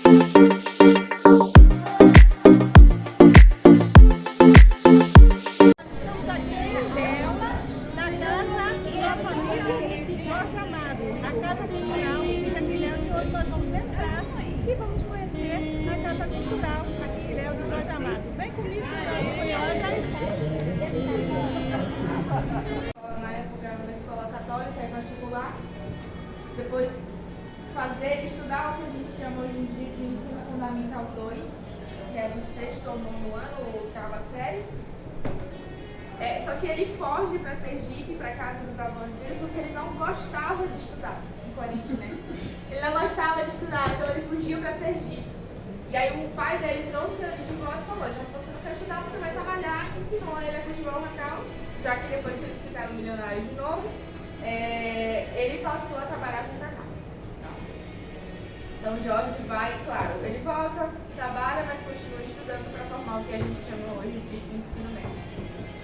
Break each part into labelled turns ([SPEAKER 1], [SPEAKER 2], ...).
[SPEAKER 1] Jorge Amado, a Casa Cultural Vida Criança, e hoje nós vamos entrar e vamos conhecer a Casa Cultural aqui, né, do Jorge Amado. Vem comigo, pessoas curiosas.
[SPEAKER 2] Na época era uma escola católica e particular, depois estudar o que a gente chama hoje em dia de ensino fundamental 2, que é do 6º ou 9º ano, ou 8ª série. Só que ele foge para Sergipe, para casa dos avós dele, porque ele não gostava de estudar, incoerente, né? Ele não gostava de estudar, então ele fugiu para Sergipe. E aí o pai dele trouxe ele de volta e falou: já que você não quer estudar, você vai trabalhar. Ensinou ele a cultivar o cacau, já que depois que eles ficaram milionários de novo, ele passou a trabalhar com cacau. Então Jorge vai, claro, ele volta, trabalha, mas continua estudando para formar o que a gente chama hoje de ensino médio.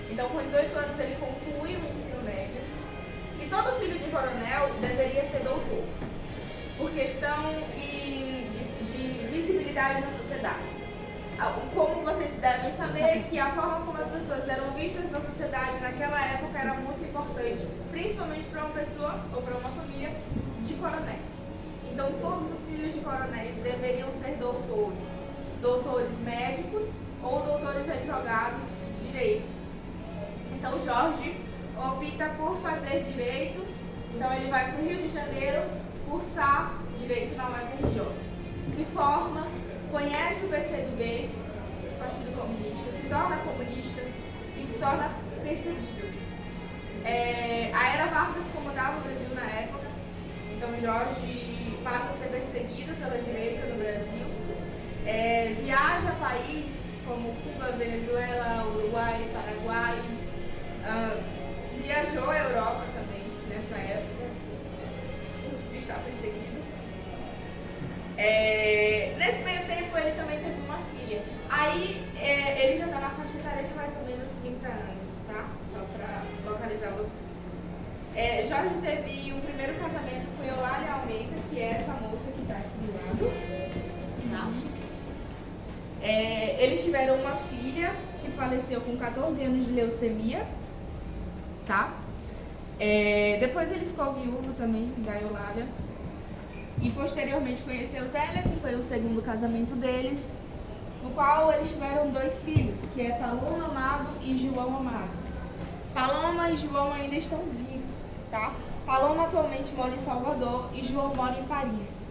[SPEAKER 2] Então, com 18 anos, ele conclui o ensino médio. E todo filho de coronel deveria ser doutor, por questão de visibilidade na sociedade. Como vocês devem saber, que a forma como as pessoas eram vistas na sociedade naquela época era muito importante, principalmente para uma pessoa ou para uma família de coronéis. Então, todos os filhos de coronéis deveriam ser doutores, doutores médicos ou doutores advogados de direito. Então Jorge opta por fazer direito, então ele vai para o Rio de Janeiro cursar direito na UFRJ. Se forma, conhece o PCdoB, Partido Comunista, se torna comunista e se torna perseguido. A Era Vargas comandava o Brasil na época, então Jorge passa a ser perseguido pela direita no Brasil. Viaja a países como Cuba, Venezuela, Uruguai, Paraguai. Viajou à Europa também nessa época, está perseguido. Nesse meio tempo ele também teve uma filha. Aí ele já está na faixa etária de mais ou menos 30 anos, tá? Só para localizar vocês. Jorge teve um primeiro casamento com Eulália Almeida, que é essa moça que está aqui do lado. Tá? Eles tiveram uma filha que faleceu com 14 anos de leucemia. Tá? Depois ele ficou viúvo também da Eulália e posteriormente conheceu Zélia, que foi o segundo casamento deles, no qual eles tiveram 2 filhos, que é Paloma Amado e João Amado. Paloma e João ainda estão vivos, tá? Paloma atualmente mora em Salvador e João mora em Paris,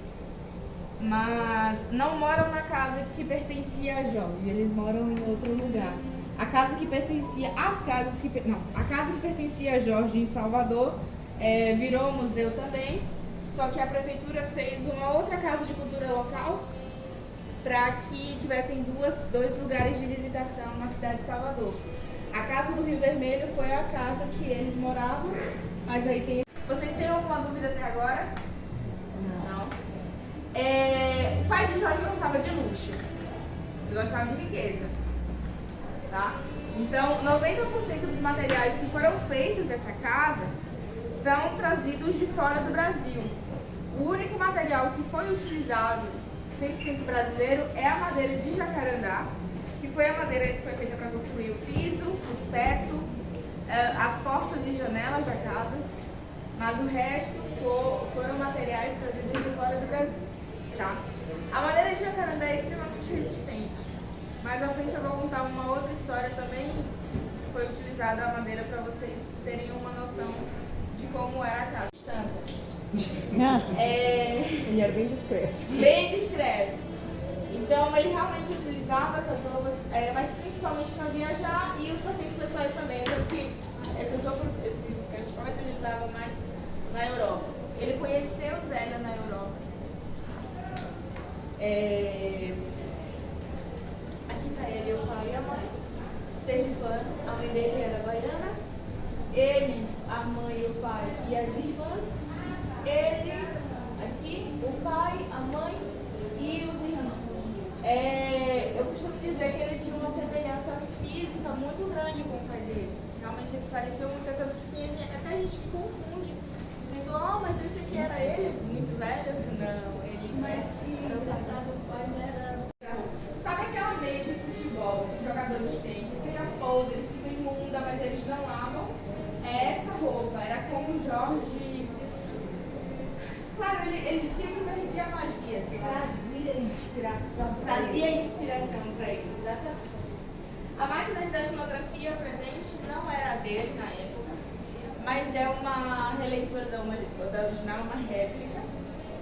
[SPEAKER 2] mas não moram na casa que pertencia a Jorge, eles moram em outro lugar. A casa que pertencia a Jorge em Salvador virou museu também, só que a prefeitura fez uma outra casa de cultura local para que tivessem dois lugares de visitação na cidade de Salvador. A casa do Rio Vermelho foi a casa que eles moravam, mas aí tem... Vocês têm alguma dúvida até agora? Não. O pai de Jorge gostava de luxo, ele gostava de riqueza. Tá? Então, 90% dos materiais que foram feitos dessa casa são trazidos de fora do Brasil. O único material que foi utilizado 100% brasileiro é a madeira de jacarandá, que foi a madeira que foi feita para construir o piso, o teto, as portas e janelas da casa, mas o resto foram materiais trazidos de fora do Brasil. Tá? A madeira de jacarandá é extremamente resistente. Mais à frente eu vou contar uma outra história também, que foi utilizada a madeira para vocês terem uma noção de como era a casa.
[SPEAKER 1] Ele era bem discreto.
[SPEAKER 2] Bem discreto. Então ele realmente utilizava essas roupas, mas principalmente para viajar e os pertences pessoais também, porque essas roupas, esses cachecóis ele usava mais na Europa. Ele conheceu Zélia na Europa. Aqui está ele, o pai e a mãe, sergipano, a mãe dele era baiana, ele, a mãe, o pai e as irmãs, ele, aqui, o pai, a mãe e os irmãos. Eu costumo dizer que ele tinha uma semelhança física muito grande com o pai dele, realmente eles pareciam muito, tanto que tem até gente que confunde, dizendo, mas esse aqui era ele, muito velho? Não, ele...
[SPEAKER 3] Mas e engraçado, o pai
[SPEAKER 2] Jorge... Claro, ele dizia que perdia a magia, assim,
[SPEAKER 1] Trazia inspiração para
[SPEAKER 2] trazia
[SPEAKER 1] ele.
[SPEAKER 2] inspiração para ele, exatamente. A máquina de datilografia presente não era dele na época, mas é uma releitura da original, uma réplica.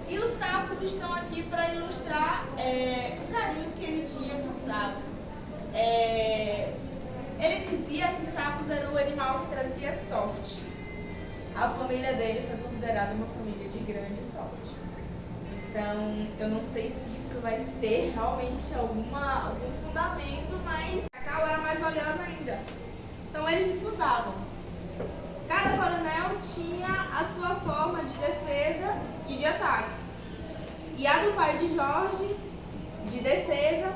[SPEAKER 2] E os sapos estão aqui para ilustrar o carinho que ele tinha por sapos. Ele dizia que sapos era o animal que trazia sorte. A família dele foi considerada uma família de grande sorte. Então, eu não sei se isso vai ter realmente algum fundamento, mas a Cacau era mais valiosa ainda. Então, eles disputavam. Cada coronel tinha a sua forma de defesa e de ataque. E a do pai de Jorge, de defesa,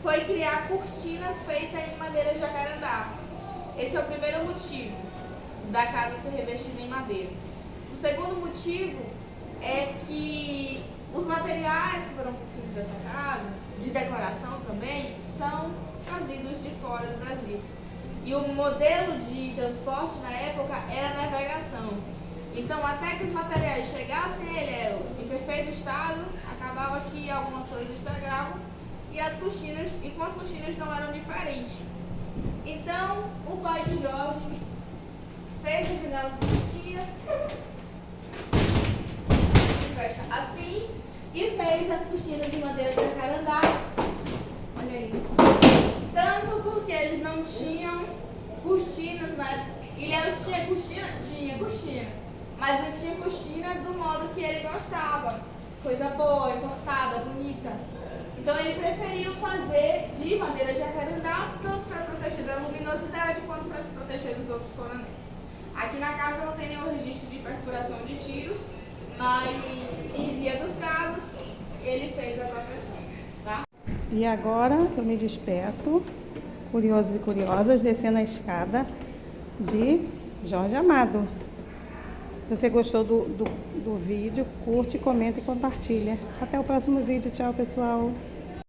[SPEAKER 2] foi criar cortinas feitas em madeira de jacarandá. Esse é o primeiro motivo da casa ser revestida em madeira. O segundo motivo é que os materiais que foram construídos nessa casa, de decoração também, são trazidos de fora do Brasil. E o modelo de transporte na época era a navegação. Então, até que os materiais chegassem a Ilhéus em perfeito estado, acabava que algumas coisas estragavam e com as cortinas não eram diferentes. Então, o pai de Jorge fez as janelas bonitinhas, fecha assim, e fez as cortinas de madeira de jacarandá. Olha isso. Tanto porque eles não tinham cortinas na época. Ilhéus tinha cortina? Tinha cortina. Mas não tinha cortina do modo que ele gostava. Coisa boa, importada, bonita. Então ele preferiu fazer de madeira de jacarandá, tanto para proteger da luminosidade quanto para se proteger dos outros coronéis. Aqui na casa não tem nenhum registro de perfuração de tiros, mas em via dos casos ele fez a proteção. Tá?
[SPEAKER 1] E agora eu me despeço, curiosos e curiosas, descendo a escada de Jorge Amado. Se você gostou do vídeo, curte, comenta e compartilha. Até o próximo vídeo. Tchau, pessoal.